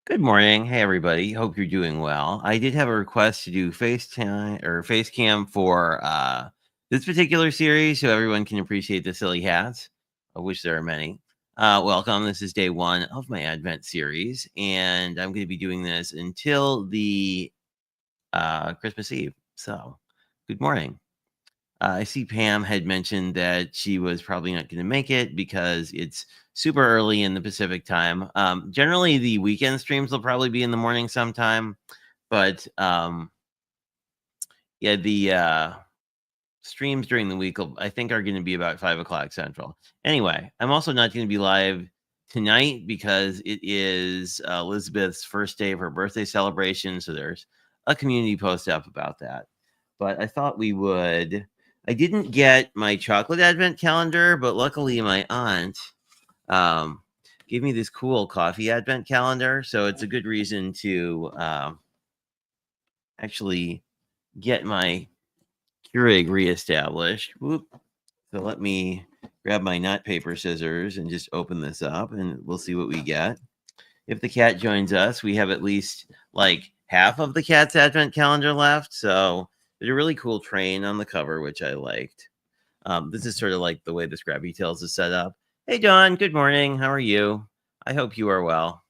Good morning. Hey, everybody. Hope you're doing well. I did have a request to do FaceTime or FaceCam for this particular series so everyone can appreciate the silly hats, of which there are many. Welcome. This is day one of my Advent series, and I'm going to be doing this until the Christmas Eve. So, good morning. I see Pam had mentioned that she was probably not going to make it because it's super early in the Pacific time. Generally, the weekend streams will probably be in the morning sometime, but yeah, the streams during the week I think are going to be about 5 o'clock Central. Anyway, I'm also not going to be live tonight because it is Elizabeth's first day of her birthday celebration, so there's a community post up about that. But I thought we would. I didn't get my chocolate advent calendar, but luckily my aunt um, gave me this cool coffee advent calendar, so it's a good reason to actually get my Keurig reestablished. Whoop. So let me grab my nut paper scissors and just open this up, and we'll see what we get. If the cat joins us, we have at least like half of the cat's advent calendar left. So there's a really cool train on the cover, which I liked. This is sort of like the way the Scrappy Tales is set up. Hey, Dawn. Good morning. How are you? I hope you are well.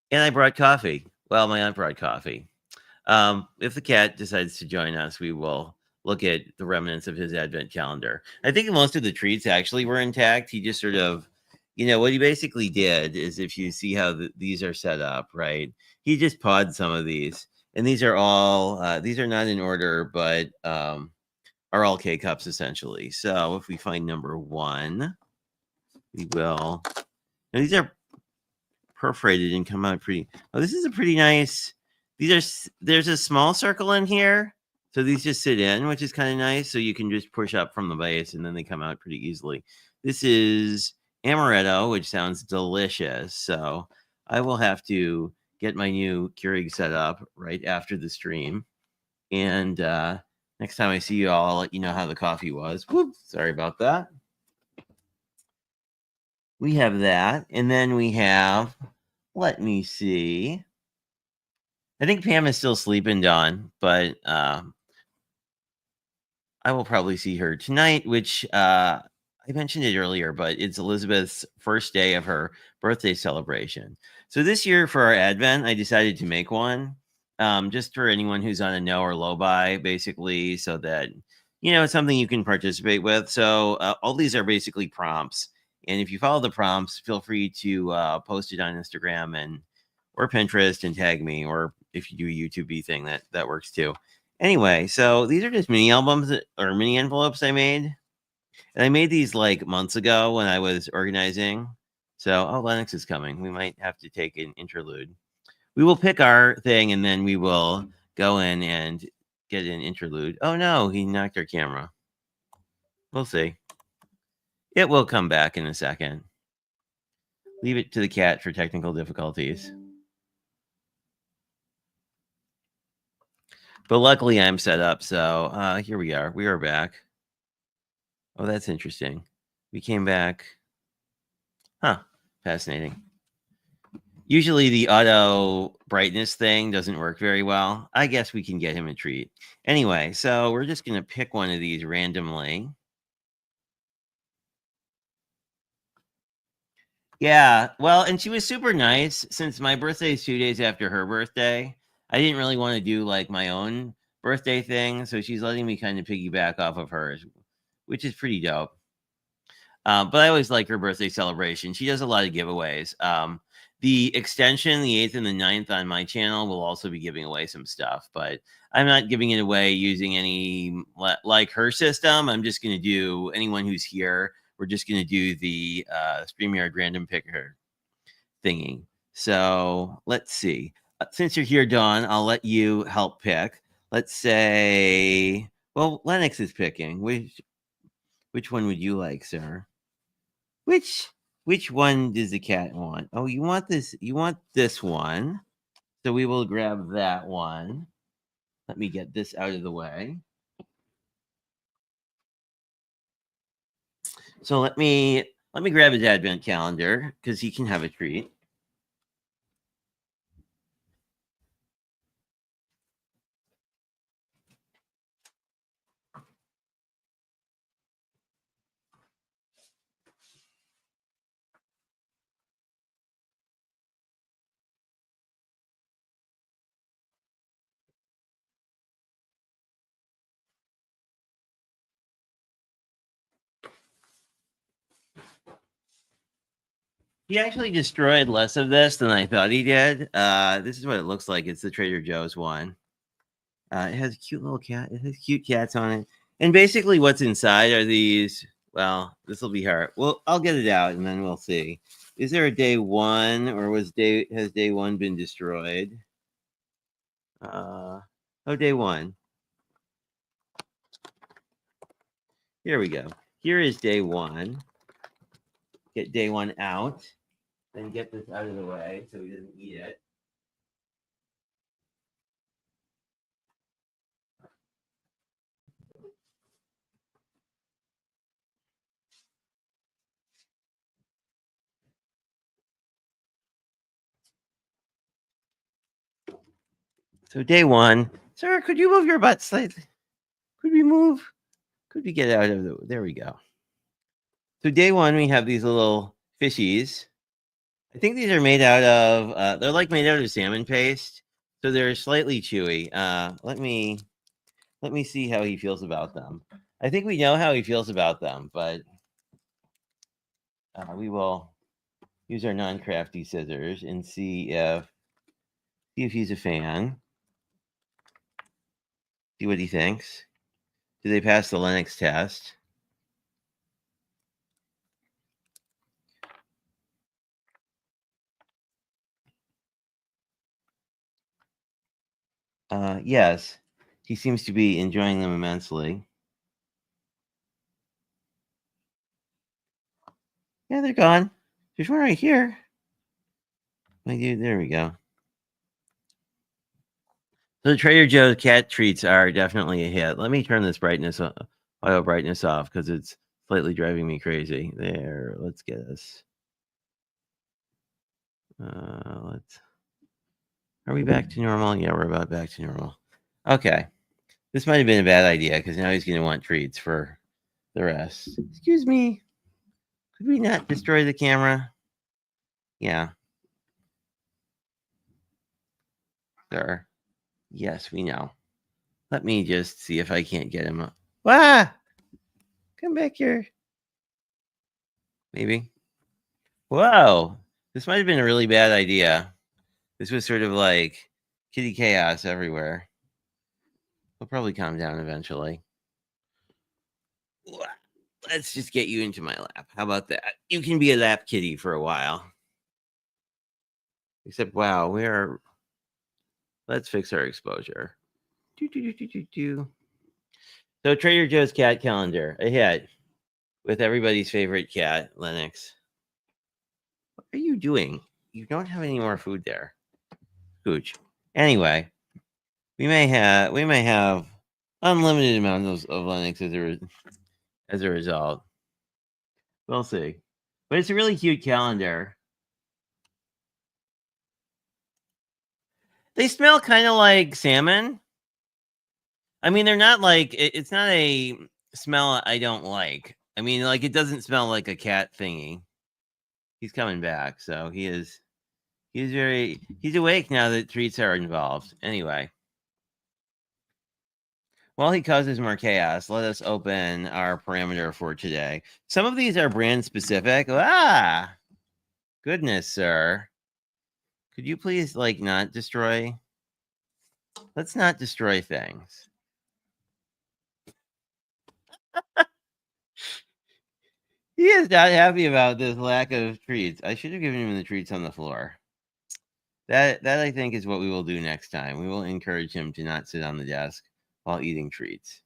And I brought coffee. Well, my aunt brought coffee. If the cat decides to join us, we will look at the remnants of his advent calendar. I think most of the treats actually were intact. He just sort of, what he basically did is if you see how these are set up, right? He just pawed some of these. And these are all, these are not in order, but are all K cups essentially. So if we find number one, we will. Now these are perforated and come out pretty. Oh, this is a pretty nice. There's a small circle in here, so these just sit in, which is kind of nice. So you can just push up from the base, and then they come out pretty easily. This is amaretto, which sounds delicious. So I will have to get my new Keurig set up right after the stream, and next time I see you all, I'll let you know how the coffee was. Whoops, sorry about that. We have that, and then we have. Let me see. I think Pam is still sleeping, Dawn, but I will probably see her tonight, which I mentioned it earlier, but it's Elizabeth's first day of her birthday celebration. So this year for our Advent, I decided to make one just for anyone who's on a no or low buy, basically, so that, it's something you can participate with. So all these are basically prompts. And if you follow the prompts, feel free to post it on Instagram or Pinterest and tag me, or if you do a YouTube thing, that works too. Anyway, so these are just mini albums or mini envelopes I made. And I made these like months ago when I was organizing. So, Lennox is coming. We might have to take an interlude. We will pick our thing and then we will go in and get an interlude. Oh no, he knocked our camera. We'll see. It will come back in a second. Leave it to the cat for technical difficulties. But luckily I'm set up. So here we are. We are back. Oh, that's interesting. We came back. Huh. Fascinating. Usually the auto brightness thing doesn't work very well. I guess we can get him a treat. Anyway, so we're just going to pick one of these randomly. Yeah, well, and she was super nice since my birthday is 2 days after her birthday. I didn't really want to do like my own birthday thing, so she's letting me kind of piggyback off of hers, which is pretty dope. But I always like her birthday celebration. She does a lot of giveaways. The extension, the 8th and the 9th on my channel will also be giving away some stuff, but I'm not giving it away using any like her system. I'm just going to do anyone who's here. We're just going to do the StreamYard random picker thingy. So let's see. Since you're here, Dawn, I'll let you help pick. Let's say, well, Lennox is picking. Which one would you like, sir? Which one does the cat want? Oh, you want this? You want this one? So we will grab that one. Let me get this out of the way. So let me Let me grab his advent calendar because he can have a treat. He actually destroyed less of this than I thought he did. This is what it looks like. It's the Trader Joe's one. It has a cute little cat. It has cute cats on it. And basically what's inside are these, well, this will be hard. Well, I'll get it out and then we'll see. Is there a day one or has day one been destroyed? Day one. Here we go. Here is day one. Get day one out. Then get this out of the way so he doesn't eat it. So day one, sir, could you move your butt slightly? Could we move? Could we get out of the? There we go. So day one, we have these little fishies. I think these are made out of. They're like made out of salmon paste, so they're slightly chewy. Let me see how he feels about them. I think we know how he feels about them, but we will use our non-crafty scissors and see if he's a fan. See what he thinks. Do they pass the Linux test? Yes. He seems to be enjoying them immensely. Yeah, they're gone. There's one right here. My dude, there we go. So the Trader Joe's cat treats are definitely a hit. Let me turn this auto brightness off because it's slightly driving me crazy. There, let's get this. Are we back to normal? Yeah, we're about back to normal. Okay. This might have been a bad idea because now he's going to want treats for the rest. Excuse me. Could we not destroy the camera? Yeah. Sir. Yes, we know. Let me just see if I can't get him up. Ah! Come back here. Maybe. Whoa. This might have been a really bad idea. This was sort of like kitty chaos everywhere. He'll probably calm down eventually. Let's just get you into my lap. How about that? You can be a lap kitty for a while. Except, wow, let's fix our exposure. So Trader Joe's cat calendar, a hit with everybody's favorite cat, Lennox. What are you doing? You don't have any more food there. Gooch. Anyway, we may have unlimited amounts of Lennox as a result. We'll see. But it's a really cute calendar. They smell kind of like salmon. I mean, they're not like it's not a smell I don't like. I mean, like it doesn't smell like a cat thingy. He's coming back, so he's awake now that treats are involved. Anyway, while he causes more chaos, let us open our parameter for today. Some of these are brand specific. Ah, goodness, sir. Could you please like not destroy? Let's not destroy things. He is not happy about this lack of treats. I should have given him the treats on the floor. That I think is what we will do next time. We will encourage him to not sit on the desk while eating treats.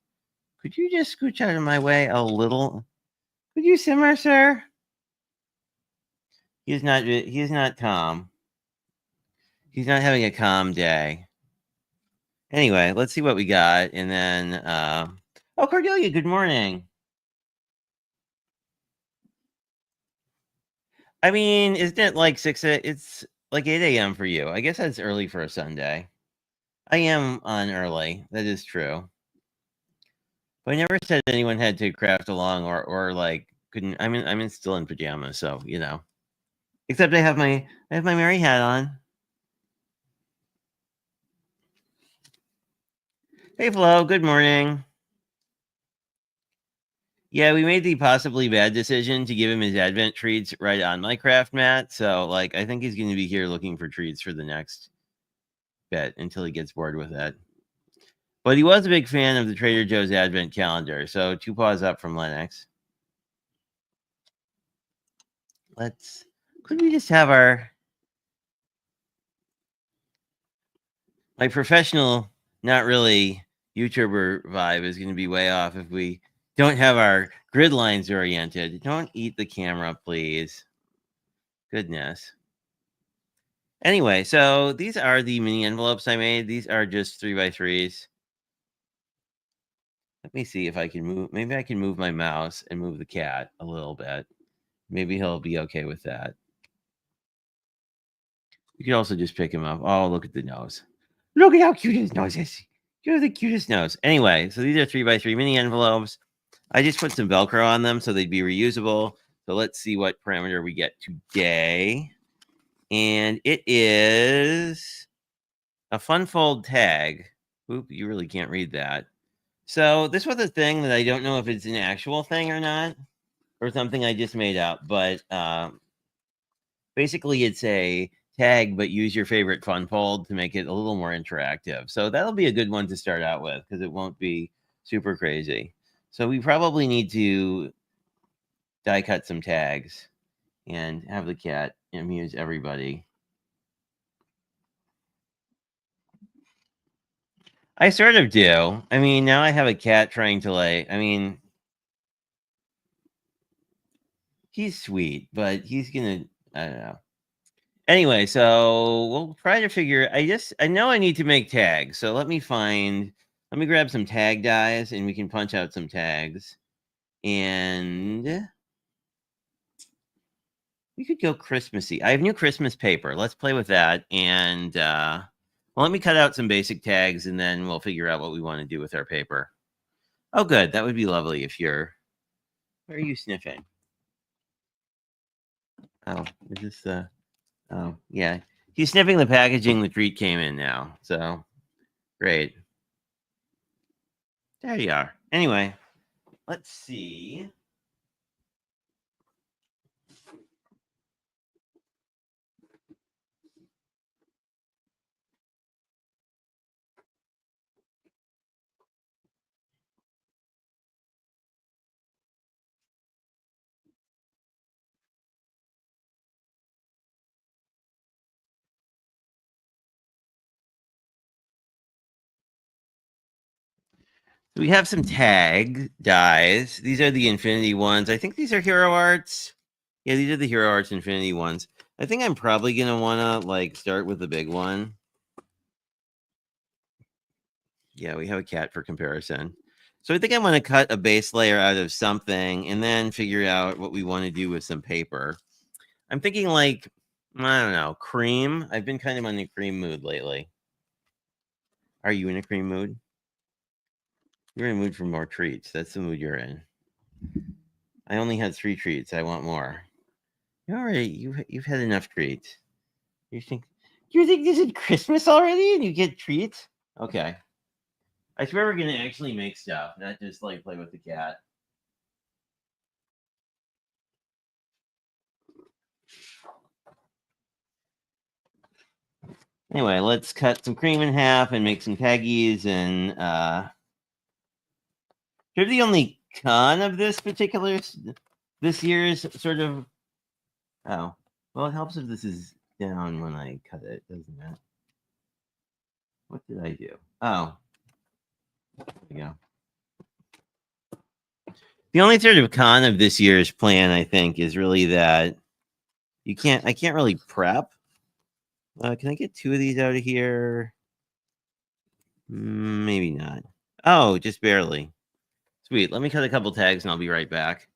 Could you just scooch out of my way a little? Could you simmer, sir? He is not calm. He's not having a calm day. Anyway, let's see what we got. And then oh, Cordelia, good morning. I mean, isn't it like it's like 8 a.m. for you? I guess that's early for a Sunday. I am on early. That is true. But I never said anyone had to craft along or like couldn't. I'm still in pajamas, so you know. Except I have my Mary hat on. Hey Flo, good morning. Yeah, we made the possibly bad decision to give him his Advent treats right on my craft mat. So like I think he's gonna be here looking for treats for the next bit until he gets bored with it. But he was a big fan of the Trader Joe's Advent calendar. So 2 paws up from Lennox. Could we just have my professional, not really YouTuber vibe is going to be way off if we don't have our grid lines oriented. Don't eat the camera, please. Goodness. Anyway, so these are the mini envelopes I made. These are just 3x3s. Let me see if I can move. Maybe I can move my mouse and move the cat a little bit. Maybe he'll be okay with that. You can also just pick him up. Oh, look at the nose. Look at how cute his nose is. You have the cutest nose. Anyway, so these are 3x3 mini envelopes. I just put some Velcro on them so they'd be reusable. So let's see what parameter we get today. And it is a fun fold tag. Oop, you really can't read that. So this was a thing that I don't know if it's an actual thing or not, or something I just made up. But basically, it's a tag, but use your favorite fun fold to make it a little more interactive. So that'll be a good one to start out with because it won't be super crazy. So we probably need to die cut some tags and have the cat amuse everybody. I sort of do. I mean, now I have a cat trying to he's sweet, but he's gonna, I don't know. Anyway, so we'll try to figure. I know I need to make tags. So let me grab some tag dies and we can punch out some tags. And we could go Christmassy. I have new Christmas paper. Let's play with that. And well, let me cut out some basic tags and then we'll figure out what we want to do with our paper. Oh, good. That would be lovely if you're. Where are you sniffing? Oh, is this the. Oh, yeah. He's sniffing the packaging the treat came in now. So great. There you are. Anyway, let's see. We have some tag dies. These are the Infinity ones. I think these are Hero Arts. Yeah, these are the Hero Arts Infinity ones. I think I'm probably gonna wanna like start with the big one. Yeah, we have a cat for comparison. So I think I want to cut a base layer out of something and then figure out what we want to do with some paper. I'm thinking like, I don't know, cream. I've been kind of on a cream mood lately. Are you in a cream mood? You're in a mood for more treats. That's the mood you're in. I only had 3 treats. I want more. You already you've had enough treats. You think this is Christmas already and you get treats? Okay. I swear we're gonna actually make stuff, not just like play with the cat. Anyway, let's cut some cream in half and make some taggies. And here's the only con of this year's sort of. Oh, well, it helps if this is down when I cut it, doesn't it? What did I do? Oh, there we go. The only sort of con of this year's plan, I think, is really that I can't really prep. Can I get 2 of these out of here? Maybe not. Oh, just barely. Sweet. Let me cut a couple tags and I'll be right back.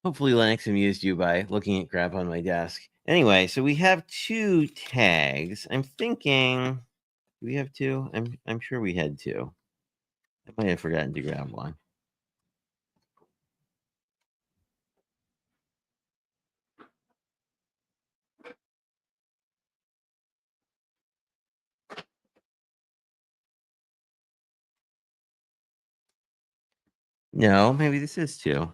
Hopefully Linux amused you by looking at crap on my desk. Anyway, so we have 2 tags. I'm thinking, do we have 2? I'm sure we had 2. I might have forgotten to grab one. No, maybe this is 2.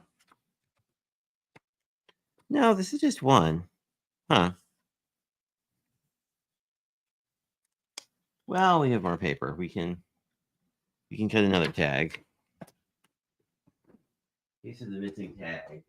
No, this is just 1. Huh. Well, we have more paper. We can cut another tag. This is the missing tag.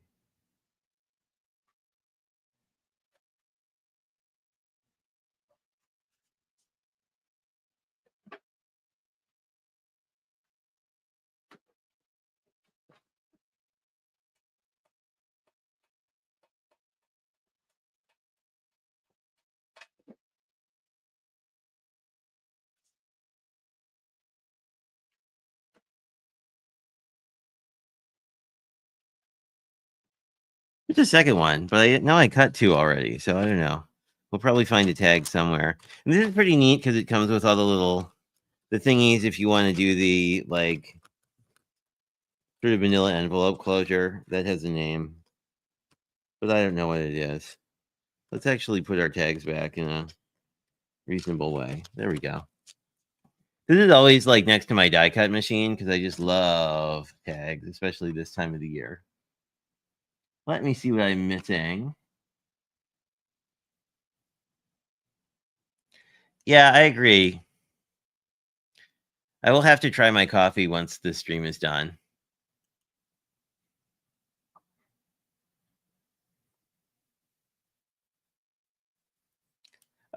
It's the second one, but I cut 2 already, so I don't know. We'll probably find a tag somewhere. And this is pretty neat because it comes with all the thingies if you want to do the like sort of vanilla envelope closure. That has a name, but I don't know what it is. Let's actually put our tags back in a reasonable way. There we go. This is always like next to my die cut machine because I just love tags, especially this time of the year. Let me see what I'm missing. Yeah, I agree. I will have to try my coffee once this stream is done.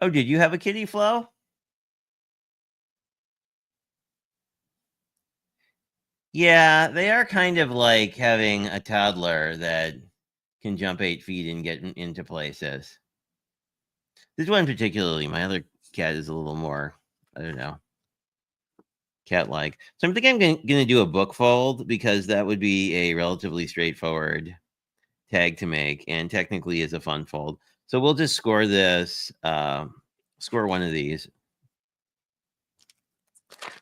Oh, did you have a kitty, Flo? Yeah, they are kind of like having a toddler that can jump 8 feet and get into places. This one particularly, my other cat is a little more, I don't know, cat-like. So I'm thinking I'm going to do a book fold because that would be a relatively straightforward tag to make and technically is a fun fold. So we'll just score this, score one of these.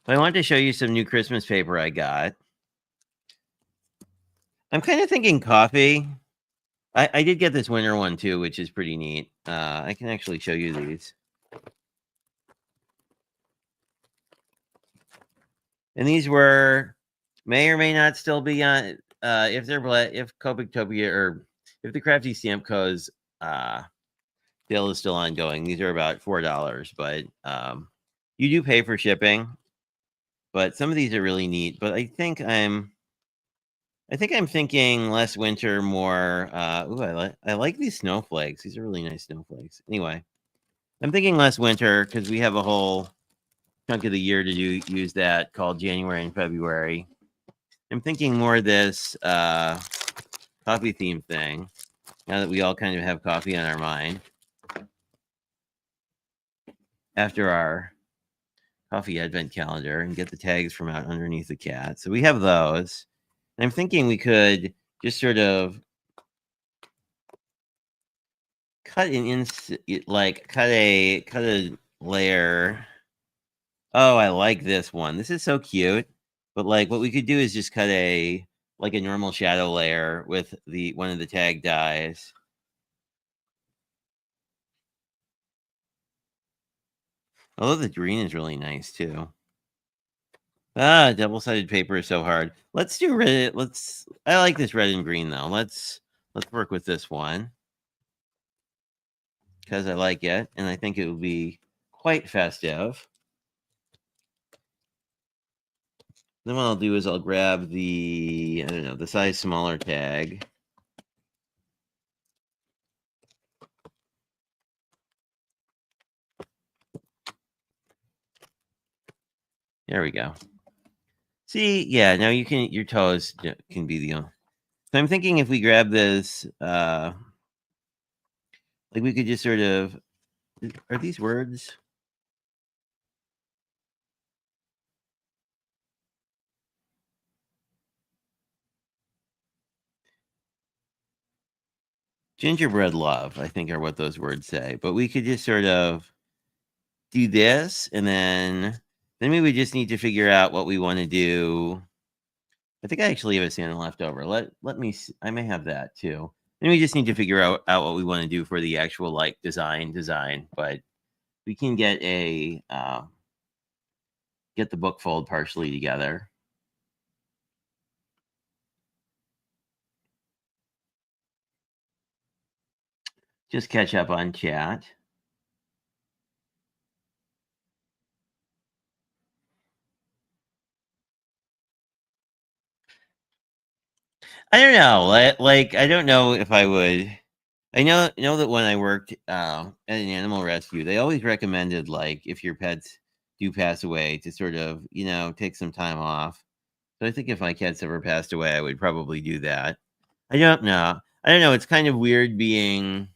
But I wanted to show you some new Christmas paper I got. I'm kind of thinking coffee. I did get this winter one too, which is pretty neat. I can actually show you these. And these may or may not still be on if Copictopia or if the Crafty Stamp Co's sale is still ongoing. These are about $4, but you do pay for shipping. But some of these are really neat. But I think I'm thinking less winter, more. I like these snowflakes. These are really nice snowflakes. Anyway, I'm thinking less winter because we have a whole chunk of the year to use that called January and February. I'm thinking more this coffee theme thing. Now that we all kind of have coffee on our mind after our coffee advent calendar and get the tags from out underneath the cat. So we have those. I'm thinking we could just sort of cut a layer. Oh, I like this one. This is so cute. But like what we could do is just cut a normal shadow layer with one of the tag dies. Although the green is really nice too. Double-sided paper is so hard. Let's do red. I like this red and green though. Let's work with this one because I like it and I think it will be quite festive. Then what I'll do is I'll grab the size smaller tag. There we go. See, yeah, now your toes can be the. So I'm thinking if we grab this, like we could just sort of. Are these words? gingerbread love, I think, are what those words say. But we could just sort of do this, and then we would just need to figure out what we want to do. I think I actually have a Santa left over. Let me. I may have that too. Then we just need to figure out what we want to do for the actual like design. But we can get get the book fold partially together. Just catch up on chat. I don't know. Like I don't know if I would. I know that when I worked at an animal rescue, they always recommended like if your pets do pass away to sort of take some time off. So I think if my cats ever passed away, I would probably do that. I don't know. I don't know. It's kind of weird being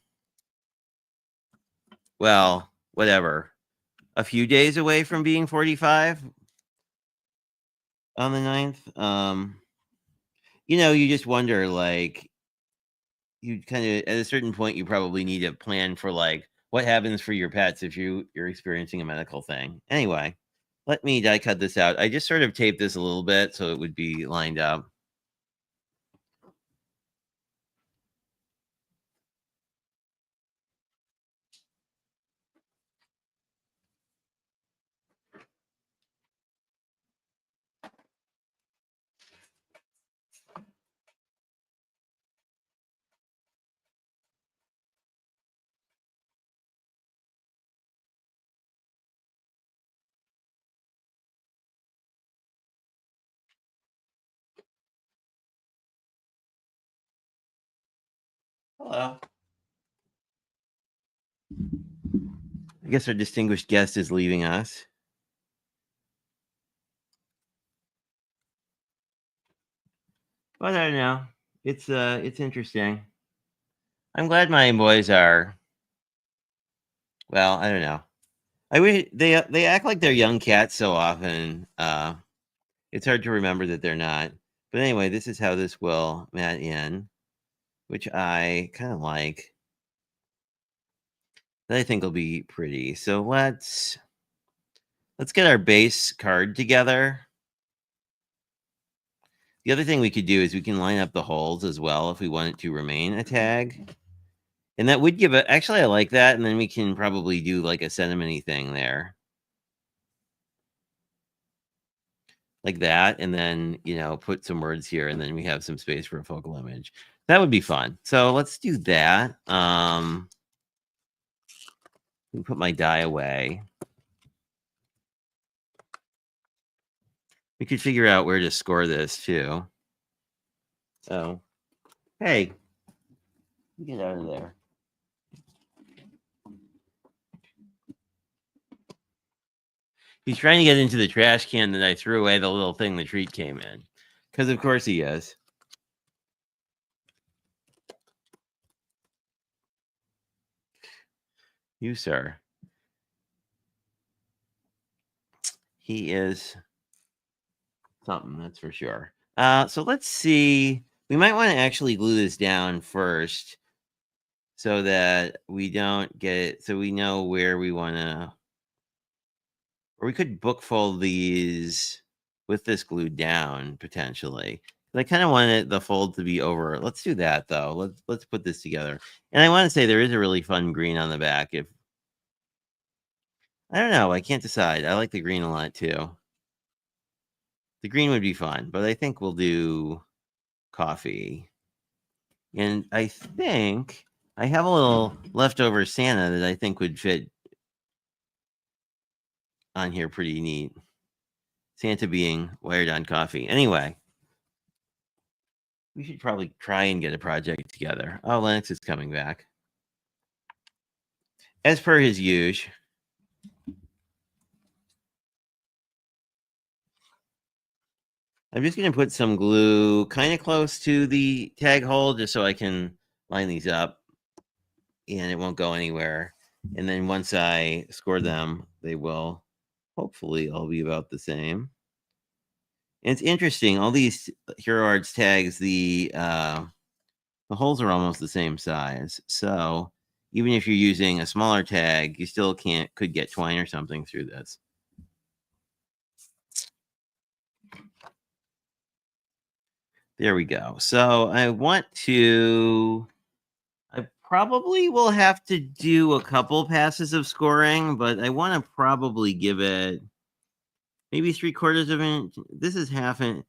well, whatever, a few days away from being 45 on the 9th. You just wonder like you kind of at a certain point you probably need a plan for like what happens for your pets if you're experiencing a medical thing. Anyway, let me die cut this out. I just sort of taped this a little bit so it would be lined up. Hello. I guess our distinguished guest is leaving us. But I don't know. It's interesting. I'm glad my boys are well, I don't know. I wish they act like they're young cats so often. It's hard to remember that they're not. But anyway, this is how this will mat in, which I kind of like. That I think will be pretty. So let's get our base card together. The other thing we could do is we can line up the holes as well if we want it to remain a tag. And that would give it actually I like that, and then we can probably do like a sentiment thing there. Like that, and then put some words here, and then we have some space for a focal image. That would be fun. So let's do that. Put my die away. We could figure out where to score this too. So, hey, get out of there. He's trying to get into the trash can that I threw away the little thing the treat came in. Because of course he is. You, sir. He is something, that's for sure. So let's see. We might want to actually glue this down first so that we don't get it, so we know where we want to, or we could book fold these with this glued down potentially. I kind of wanted the fold to be over. Let's do that though. Let's put this together. And I want to say there is a really fun green on the back. If I don't know, I can't decide. I like the green a lot too. The green would be fun, but I think we'll do coffee. And I think I have a little leftover Santa that I think would fit on here pretty neat. Santa being wired on coffee. Anyway, we should probably try and get a project together. Oh, Lennox is coming back. As per his usual. I'm just going to put some glue kind of close to the tag hole just so I can line these up and it won't go anywhere. And then once I score them, they will hopefully all be about the same. And it's interesting, all these Hero Arts tags, the the holes are almost the same size. So even if you're using a smaller tag, you still could get twine or something through this. There we go. So I probably will have to do a couple passes of scoring, but I want to probably give it maybe 3/4 of an inch. This is half an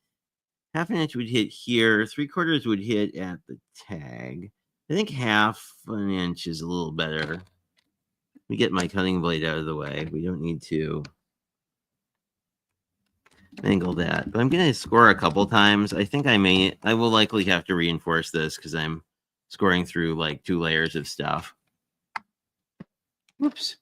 inch would hit here. 3/4 would hit at the tag. I think half an inch is a little better. Let me get my cutting blade out of the way. We don't need to angle that, but I'm going to score a couple times. I think I will likely have to reinforce this because I'm scoring through like 2 layers of stuff. Whoops.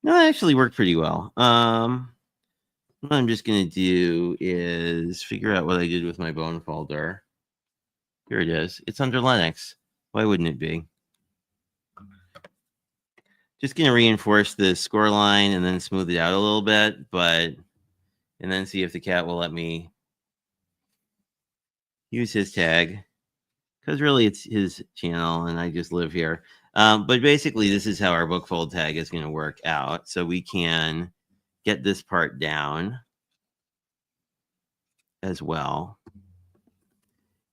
No, that actually worked pretty well. What I'm just going to do is figure out what I did with my bone folder. Here it is. It's under Linux. Why wouldn't it be? Just going to reinforce the score line and then smooth it out a little bit, and then see if the cat will let me use his tag. Because really it's his channel and I just live here. But basically this is how our book fold tag is going to work out. So we can get this part down as well.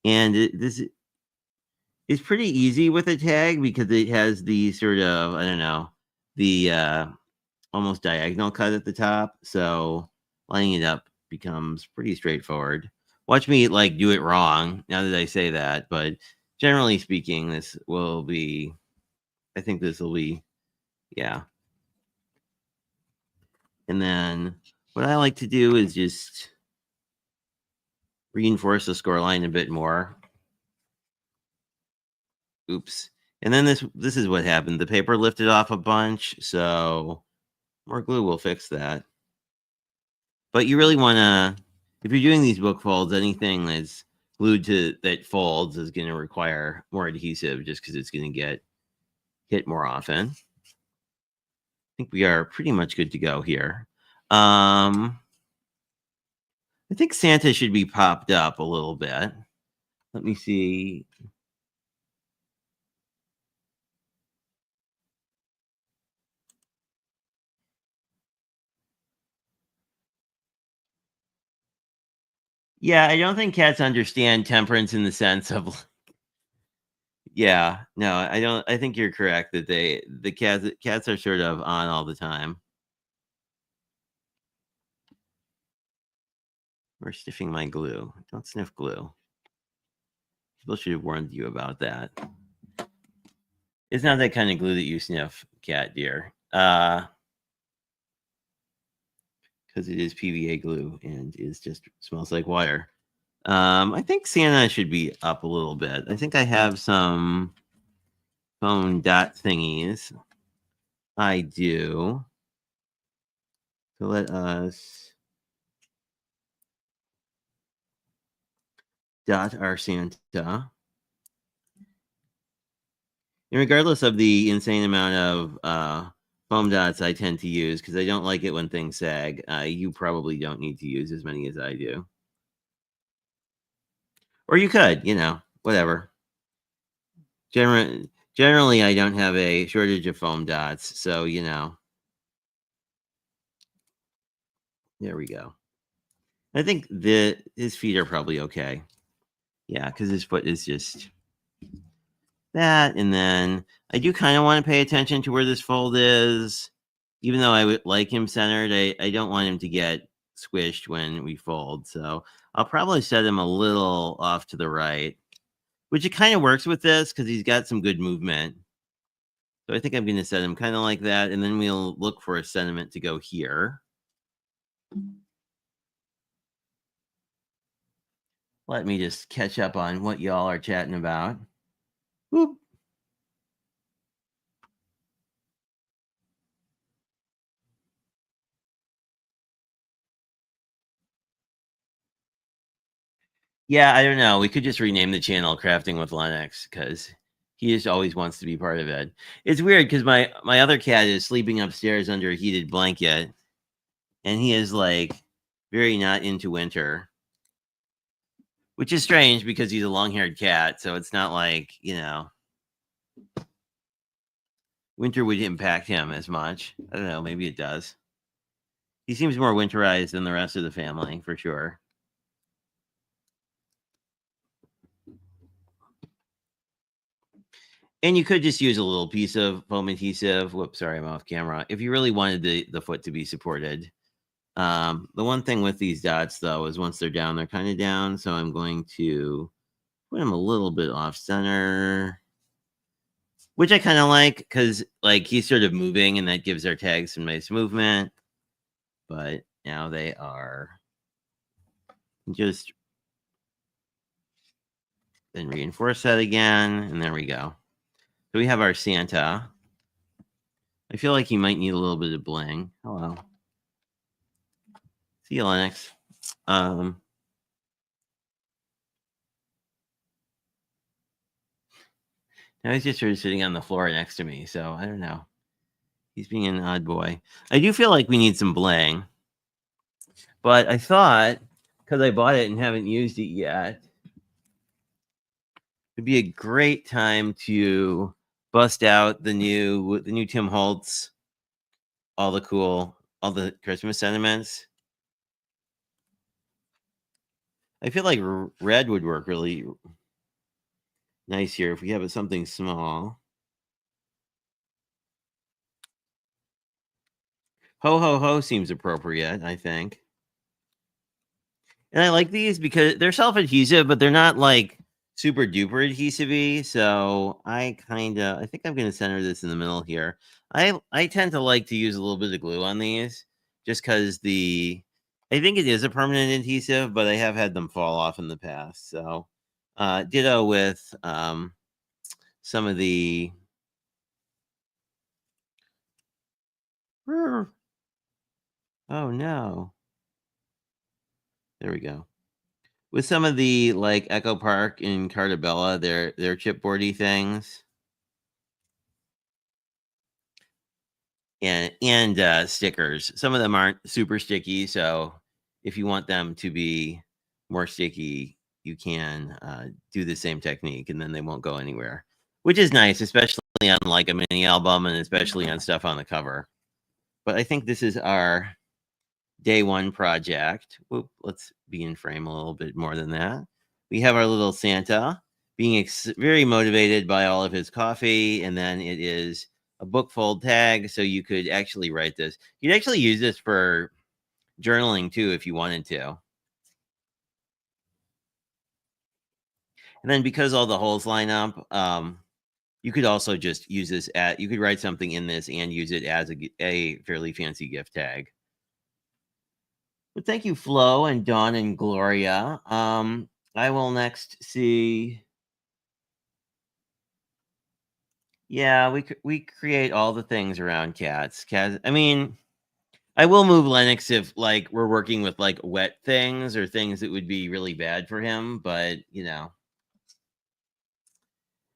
And this is pretty easy with a tag because it has the sort of, I don't know, the almost diagonal cut at the top. So lining it up becomes pretty straightforward. Watch me like do it wrong now that I say that, but generally speaking, I think this will be, yeah. And then what I like to do is just reinforce the score line a bit more. Oops. And then this is what happened. The paper lifted off a bunch, so more glue will fix that. But you really want to, if you're doing these book folds, anything that's glued to that folds is going to require more adhesive just because it's going to get hit more often. I think we are pretty much good to go here. I think Santa should be popped up a little bit. Let me see. Yeah, I don't think cats understand temperance in the sense of, yeah, no, I don't. I think you're correct that the cats are sort of on all the time. We're sniffing my glue. Don't sniff glue. People should have warned you about that. It's not that kind of glue that you sniff, cat dear. Because it is PVA glue and it just smells like wire. I think Santa should be up a little bit. I think I have some foam dot thingies. I do. So let us dot our Santa. And regardless of the insane amount of foam dots I tend to use, because I don't like it when things sag, you probably don't need to use as many as I do. Or you could, whatever. Generally, I don't have a shortage of foam dots, so, there we go. I think his feet are probably okay. Yeah, because his foot is just that. And then I do kind of want to pay attention to where this fold is. Even though I would like him centered, I don't want him to get squished when we fold. So I'll probably set him a little off to the right, which it kind of works with this because he's got some good movement. So I think I'm going to set him kind of like that. And then we'll look for a sentiment to go here. Let me just catch up on what y'all are chatting about. Whoop. Yeah, I don't know. We could just rename the channel Crafting with Linux because he just always wants to be part of it. It's weird because my other cat is sleeping upstairs under a heated blanket, and he is like very not into winter. which is strange because he's a long-haired cat, so it's not like, winter would impact him as much. I don't know, maybe it does. He seems more winterized than the rest of the family, for sure. And you could just use a little piece of foam adhesive. Whoops, sorry, I'm off camera. If you really wanted the foot to be supported. The one thing with these dots, though, is once they're down, they're kind of down. So I'm going to put them a little bit off center, which I kind of like because, like, he's sort of moving and that gives our tags some nice movement. But now they are just then reinforce that again. And there we go. So we have our Santa. I feel like he might need a little bit of bling. Hello. See you, Lennox. Now he's just sort of sitting on the floor next to me, so I don't know. He's being an odd boy. I do feel like we need some bling, but I thought, because I bought it and haven't used it yet, it'd be a great time to bust out the new Tim Holtz, all the Christmas sentiments. I feel like red would work really nice here if we have something small. Ho ho ho seems appropriate, I think. And I like these because they're self-adhesive, but they're not like super duper adhesive-y. So I think I'm gonna center this in the middle here. I tend to like to use a little bit of glue on these just because I think it is a permanent adhesive, but I have had them fall off in the past. So ditto with some of the oh no. There we go. With some of the like Echo Park and Cartabella, they're chipboardy things. And stickers. Some of them aren't super sticky, so if you want them to be more sticky, you can do the same technique, and then they won't go anywhere, which is nice, especially on like a mini album, and especially on stuff on the cover. But I think this is our day one project. Whoop, let's be in frame a little bit more than that. We have our little Santa being very motivated by all of his coffee, and then it is a book fold tag, so you could actually write this. You'd actually use this for journaling too if you wanted to. And then because all the holes line up, you could also just use this you could write something in this and use it as a fairly fancy gift tag. But thank you, Flo and Dawn and Gloria. I will next see. Yeah, we create all the things around cats. Cats. I mean, I will move Lennox if like we're working with like wet things or things that would be really bad for him. But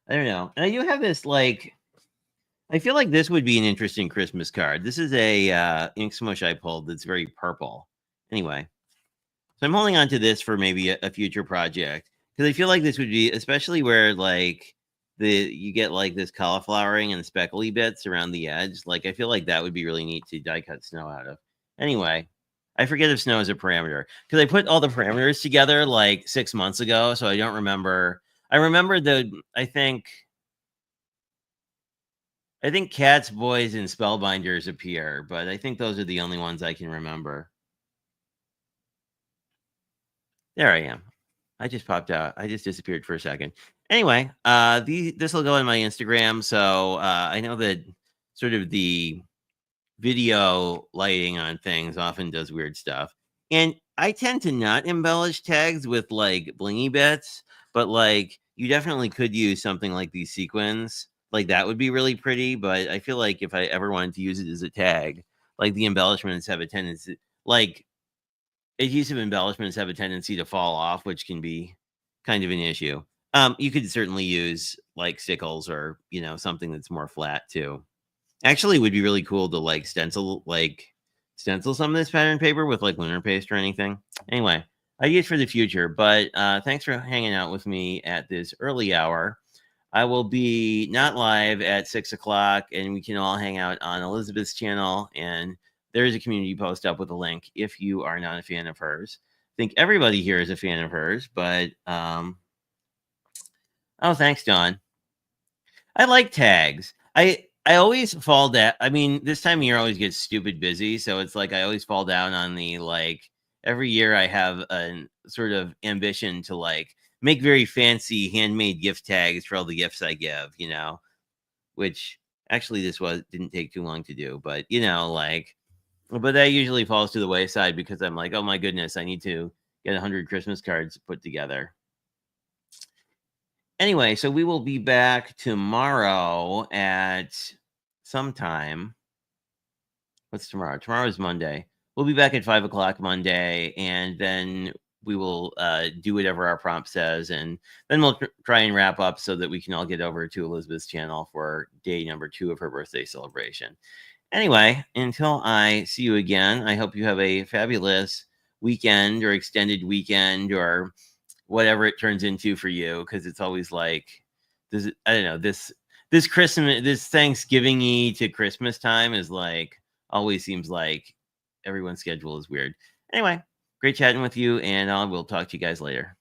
I don't know. And I do have this like. I feel like this would be an interesting Christmas card. This is a ink smush I pulled that's very purple. Anyway, so I'm holding on to this for maybe a future project because I feel like this would be, especially where like you get like this cauliflowering and speckly bits around the edge. Like I feel like that would be really neat to die cut snow out of. Anyway, I forget if snow is a parameter because I put all the parameters together like 6 months ago, so I don't remember. I remember I think cats, boys, and spellbinders appear, but I think those are the only ones I can remember. There I am. I just popped out. I just disappeared for a second. Anyway, this will go on my Instagram. So I know that sort of the video lighting on things often does weird stuff. And I tend to not embellish tags with like blingy bits, but like you definitely could use something like these sequins. Like that would be really pretty. But I feel like if I ever wanted to use it as a tag, like the embellishments have a tendency, like adhesive embellishments have a tendency to fall off, which can be kind of an issue. You could certainly use like stickles or something that's more flat too. Actually, it would be really cool to like stencil some of this pattern paper with like lunar paste or anything. Anyway, ideas for the future. But thanks for hanging out with me at this early hour. I will be not live at 6 o'clock, and we can all hang out on Elizabeth's channel. And there's a community post up with a link if you are not a fan of hers. I think everybody here is a fan of hers, but oh, thanks, Dawn. I like tags. I always fall down. I mean, this time of year always gets stupid busy, so it's like I always fall down on the like. Every year I have a sort of ambition to like make very fancy handmade gift tags for all the gifts I give. Which actually this didn't take too long to do, but like, but that usually falls to the wayside because I'm like, oh my goodness, I need to get 100 Christmas cards put together. Anyway, so we will be back tomorrow at sometime. What's tomorrow? Tomorrow is Monday. We'll be back at 5 o'clock Monday, and then we will do whatever our prompt says, and then we'll try and wrap up so that we can all get over to Elizabeth's channel for day number 2 of her birthday celebration. Anyway, until I see you again, I hope you have a fabulous weekend or extended weekend or whatever it turns into for you, because it's always like this. I don't know, this Christmas, this Thanksgiving-y to Christmas time is like always seems like everyone's schedule is weird. Anyway, great chatting with you, and I will talk to you guys later.